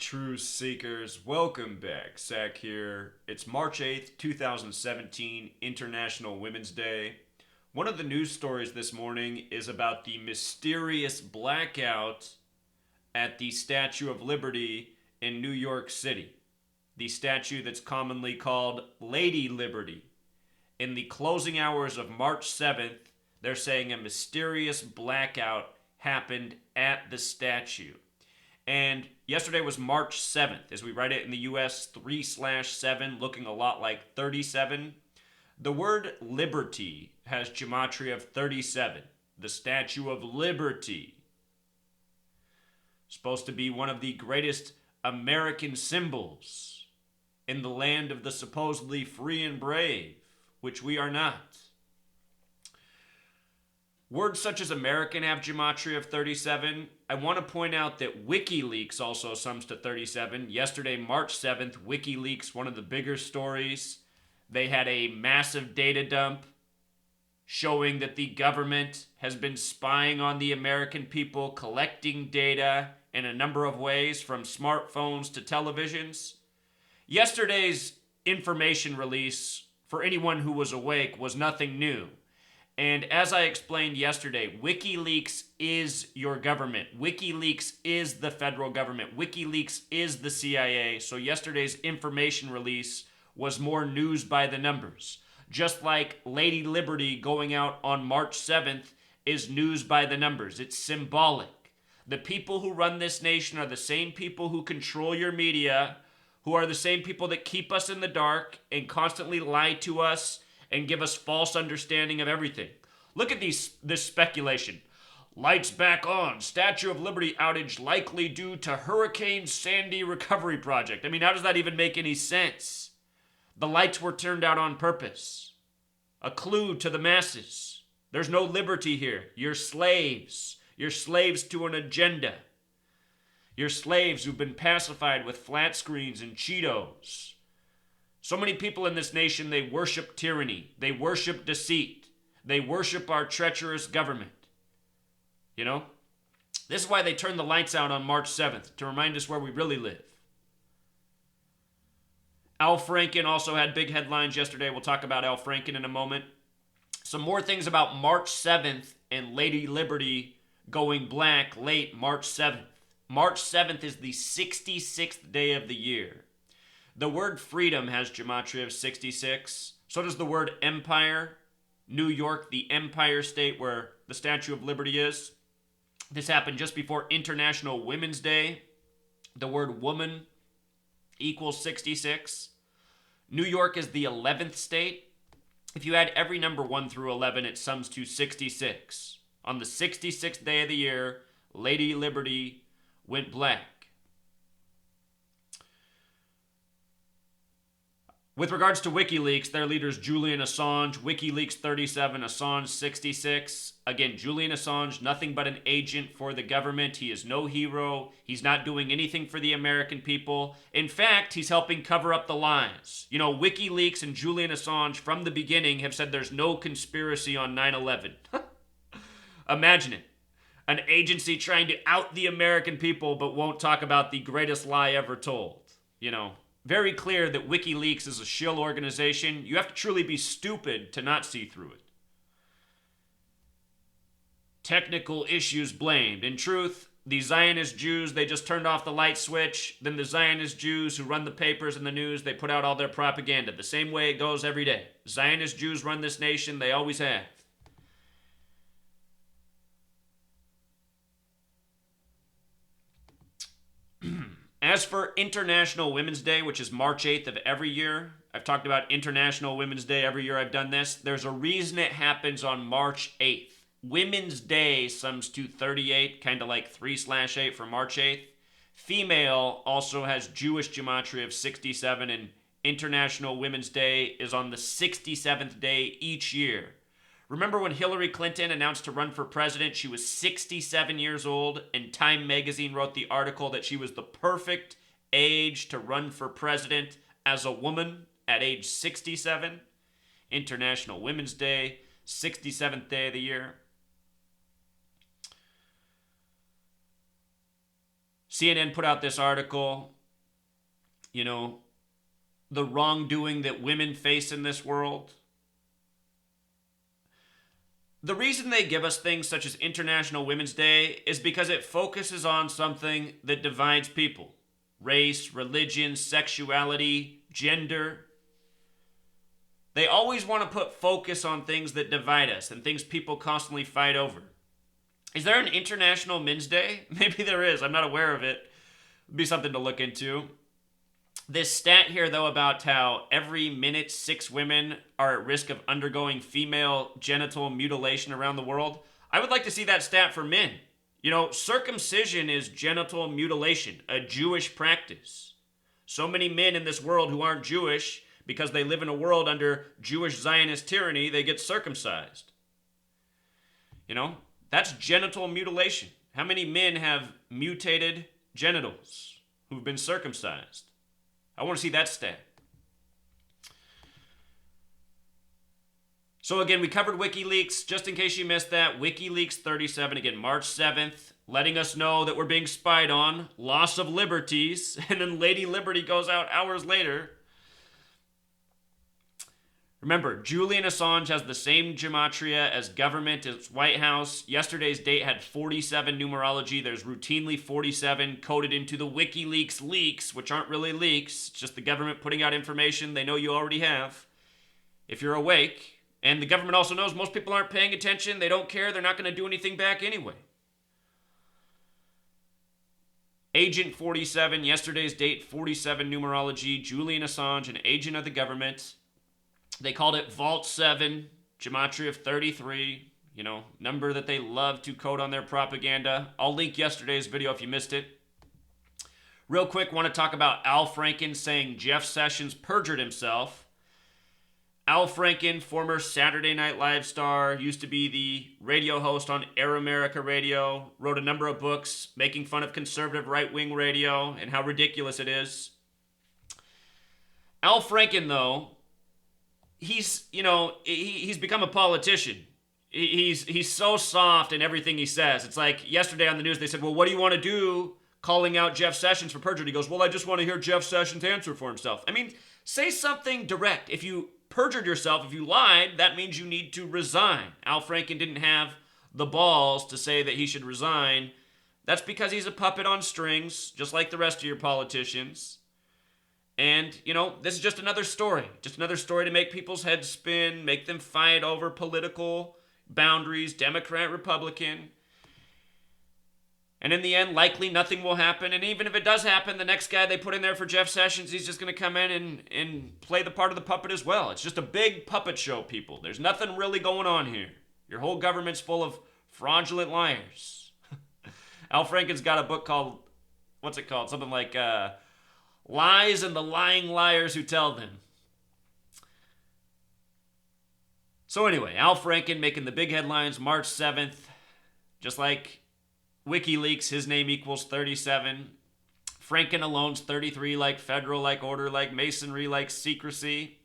Truth Seekers, welcome back. Zach here. It's March 8th, 2017, International Women's Day. One of the news stories this morning is about the mysterious blackout at the Statue of Liberty in New York City. The statue that's commonly called Lady Liberty. In the closing hours of March 7th, they're saying a mysterious blackout happened at the statue. And yesterday was March 7th, as we write it in the US, 3/7, looking a lot like 37. The word liberty has Gematria of 37, the Statue of Liberty. Supposed to be one of the greatest American symbols in the land of the supposedly free and brave, which we are not. Words such as American have Gematria of 37. I want to point out that WikiLeaks also sums to 37. Yesterday, March 7th, WikiLeaks, one of the bigger stories, they had a massive data dump showing that the government has been spying on the American people, collecting data in a number of ways, from smartphones to televisions. Yesterday's information release, for anyone who was awake, was nothing new. And as I explained yesterday, WikiLeaks is your government. WikiLeaks is the federal government. WikiLeaks is the CIA. So yesterday's information release was more news by the numbers. Just like Lady Liberty going out on March 7th is news by the numbers. It's symbolic. The people who run this nation are the same people who control your media, who are the same people that keep us in the dark and constantly lie to us and give us false understanding of everything. Look at this speculation. Lights back on. Statue of Liberty outage likely due to Hurricane Sandy recovery project. I mean, how does that even make any sense? The lights were turned out on purpose. A clue to the masses. There's no liberty here. You're slaves. You're slaves to an agenda. You're slaves who've been pacified with flat screens and Cheetos. So many people in this nation, they worship tyranny. They worship deceit. They worship our treacherous government. You know? This is why they turned the lights out on March 7th, to remind us where we really live. Al Franken also had big headlines yesterday. We'll talk about Al Franken in a moment. Some more things about March 7th and Lady Liberty going black late March 7th. March 7th is the 66th day of the year. The word freedom has Gematria of 66. So does the word empire. New York, the Empire State where the Statue of Liberty is. This happened just before International Women's Day. The word woman equals 66. New York is the 11th state. If you add every number 1 through 11, it sums to 66. On the 66th day of the year, Lady Liberty went black. With regards to WikiLeaks, their leaders Julian Assange, WikiLeaks 37, Assange 66. Again, Julian Assange, nothing but an agent for the government. He is no hero. He's not doing anything for the American people. In fact, he's helping cover up the lies. You know, WikiLeaks and Julian Assange from the beginning have said there's no conspiracy on 9/11. Imagine it. An agency trying to out the American people but won't talk about the greatest lie ever told. You know. Very clear that WikiLeaks is a shill organization. You have to truly be stupid to not see through it. Technical issues blamed. In truth, the Zionist Jews, they just turned off the light switch. Then the Zionist Jews who run the papers and the news, they put out all their propaganda. The same way it goes every day. Zionist Jews run this nation. They always have. As for International Women's Day, which is March 8th of every year, I've talked about International Women's Day every year I've done this. There's a reason it happens on March 8th. Women's Day sums to 38, kind of like 3/8 for March 8th. Female also has Jewish Gematria of 67, and International Women's Day is on the 67th day each year. Remember when Hillary Clinton announced to run for president? She was 67 years old, and Time magazine wrote the article that she was the perfect age to run for president as a woman at age 67. International Women's Day, 67th day of the year. CNN put out this article, you know, the wrongdoing that women face in this world. The reason they give us things such as International Women's Day is because it focuses on something that divides people. Race, religion, sexuality, gender. They always want to put focus on things that divide us and things people constantly fight over. Is there an International Men's Day? Maybe there is. I'm not aware of it. It'd be something to look into. This stat here, though, about how every minute 6 women are at risk of undergoing female genital mutilation around the world. I would like to see that stat for men. You know, circumcision is genital mutilation, a Jewish practice. So many men in this world who aren't Jewish, because they live in a world under Jewish Zionist tyranny, they get circumcised. You know, that's genital mutilation. How many men have mutated genitals who've been circumcised? I want to see that stat. So again, we covered WikiLeaks. Just in case you missed that, WikiLeaks 37, again, March 7th, letting us know that we're being spied on, loss of liberties, and then Lady Liberty goes out hours later. Remember, Julian Assange has the same gematria as government, as White House. Yesterday's date had 47 numerology. There's routinely 47 coded into the WikiLeaks leaks, which aren't really leaks. It's just the government putting out information they know you already have, if you're awake. And the government also knows most people aren't paying attention. They don't care. They're not going to do anything back anyway. Agent 47, yesterday's date, 47 numerology. Julian Assange, an agent of the government. They called it Vault 7, Gematria of 33, you know, number that they love to code on their propaganda. I'll link yesterday's video if you missed it. Real quick, want to talk about Al Franken saying Jeff Sessions perjured himself. Al Franken, former Saturday Night Live star, used to be the radio host on Air America Radio, wrote a number of books making fun of conservative right-wing radio and how ridiculous it is. Al Franken, though, he's become a politician. He's so soft in everything he says. It's like yesterday on the news they said, well, what do you want to do calling out Jeff Sessions for perjury? He goes, well, I just want to hear Jeff Sessions answer for himself. I mean, say something direct. If you perjured yourself, if you lied, that means you need to resign. Al Franken didn't have the balls to say that he should resign. That's because he's a puppet on strings, just like the rest of your politicians. And, you know, this is just another story to make people's heads spin, make them fight over political boundaries, Democrat, Republican. And in the end, likely nothing will happen. And even if it does happen, the next guy they put in there for Jeff Sessions, he's just going to come in and play the part of the puppet as well. It's just a big puppet show, people. There's nothing really going on here. Your whole government's full of fraudulent liars. Al Franken's got a book called, what's it called? Something like, Lies and the Lying Liars Who Tell Them. So anyway, Al Franken making the big headlines March 7th. Just like WikiLeaks, his name equals 37. Franken alone's 33, like federal, like order, like masonry, like secrecy.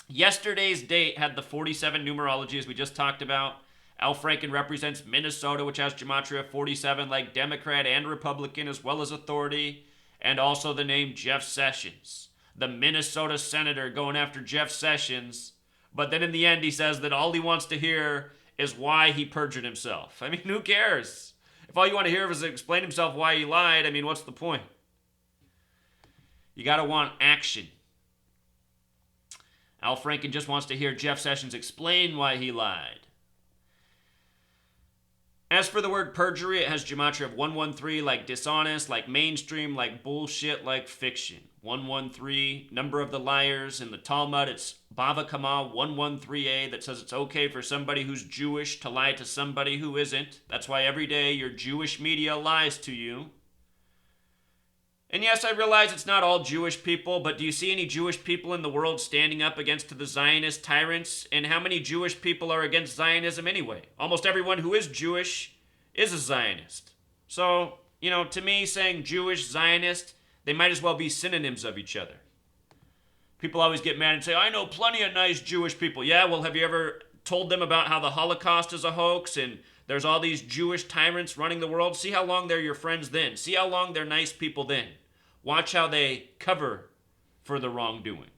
Yesterday's date had the 47 numerology, as we just talked about. Al Franken represents Minnesota, which has Gematria 47, like Democrat and Republican, as well as authority. And also the name Jeff Sessions, the Minnesota senator going after Jeff Sessions. But then in the end, he says that all he wants to hear is why he perjured himself. I mean, who cares? If all you want to hear is explain himself why he lied, I mean, what's the point? You got to want action. Al Franken just wants to hear Jeff Sessions explain why he lied. As for the word perjury, it has gematria of 113, like dishonest, like mainstream, like bullshit, like fiction. 113, number of the liars. In the Talmud, it's Bava Kama 113a, that says it's okay for somebody who's Jewish to lie to somebody who isn't. That's why every day your Jewish media lies to you. And yes, I realize it's not all Jewish people, but do you see any Jewish people in the world standing up against the Zionist tyrants? And how many Jewish people are against Zionism anyway? Almost everyone who is Jewish is a Zionist. So, you know, to me, saying Jewish, Zionist, they might as well be synonyms of each other. People always get mad and say, I know plenty of nice Jewish people. Yeah, well, have you ever told them about how the Holocaust is a hoax and There's all these Jewish tyrants running the world. See how long they're your friends then. See how long they're nice people then. Watch how they cover for the wrongdoing.